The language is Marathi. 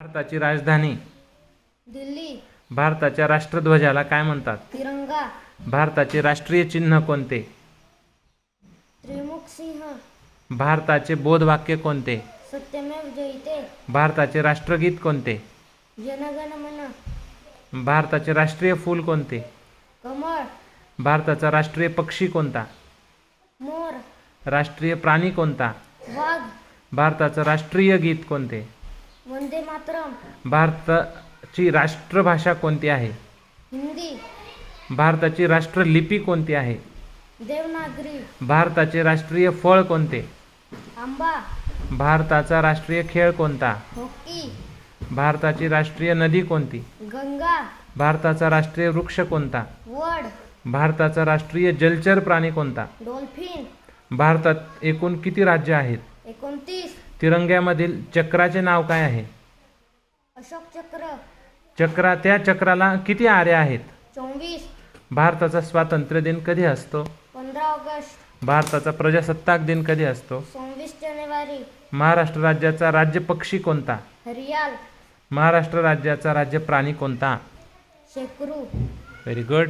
भारताची राजधानी दिल्ली. भारताच्या राष्ट्रध्वजाला काय म्हणतात? तिरंगा. भारताचे राष्ट्रीय चिन्ह कोणते? त्रिमुख सिंह. भारताचे बोधवाक्य कोणते? सत्यमेव जयते. भारताचे राष्ट्रगीत कोणते? जनगण मन. भारताचे राष्ट्रीय फूल कोणते? कमळ. भारताचा राष्ट्रीय पक्षी कोणता? मोर. राष्ट्रीय प्राणी कोणता? वाघ. भारताचं राष्ट्रीय गीत कोणते? वंदे मातरम. भारताची राष्ट्रभाषा कोणती आहे? हिंदी. भारताची राष्ट्रलिपी कोणती आहे? देवनागरी. भारताचे राष्ट्रीय फळ कोणते? आंबा. भारताचा राष्ट्रीय खेळ कोणता? हॉकी. भारताची राष्ट्रीय नदी कोणती? गंगा. भारताचा राष्ट्रीय वृक्ष कोणता? वड. भारताचा राष्ट्रीय जलचर प्राणी कोणता? डॉल्फिन. भारतात एकूण किती राज्य आहेत? 29. तिरंग्यामधील चक्राचे नाव काय आहे? त्या चक्राला किती आरे आहेत? 24. भारताचा स्वातंत्र्य दिन कधी असतो? 15 ऑगस्ट. भारताचा प्रजासत्ताक दिन कधी असतो? 26 जानेवारी. महाराष्ट्र राज्याचा राज्य पक्षी कोणता? हरियाल. महाराष्ट्र राज्याचा राज्य प्राणी कोणता? शेकरू. Very good.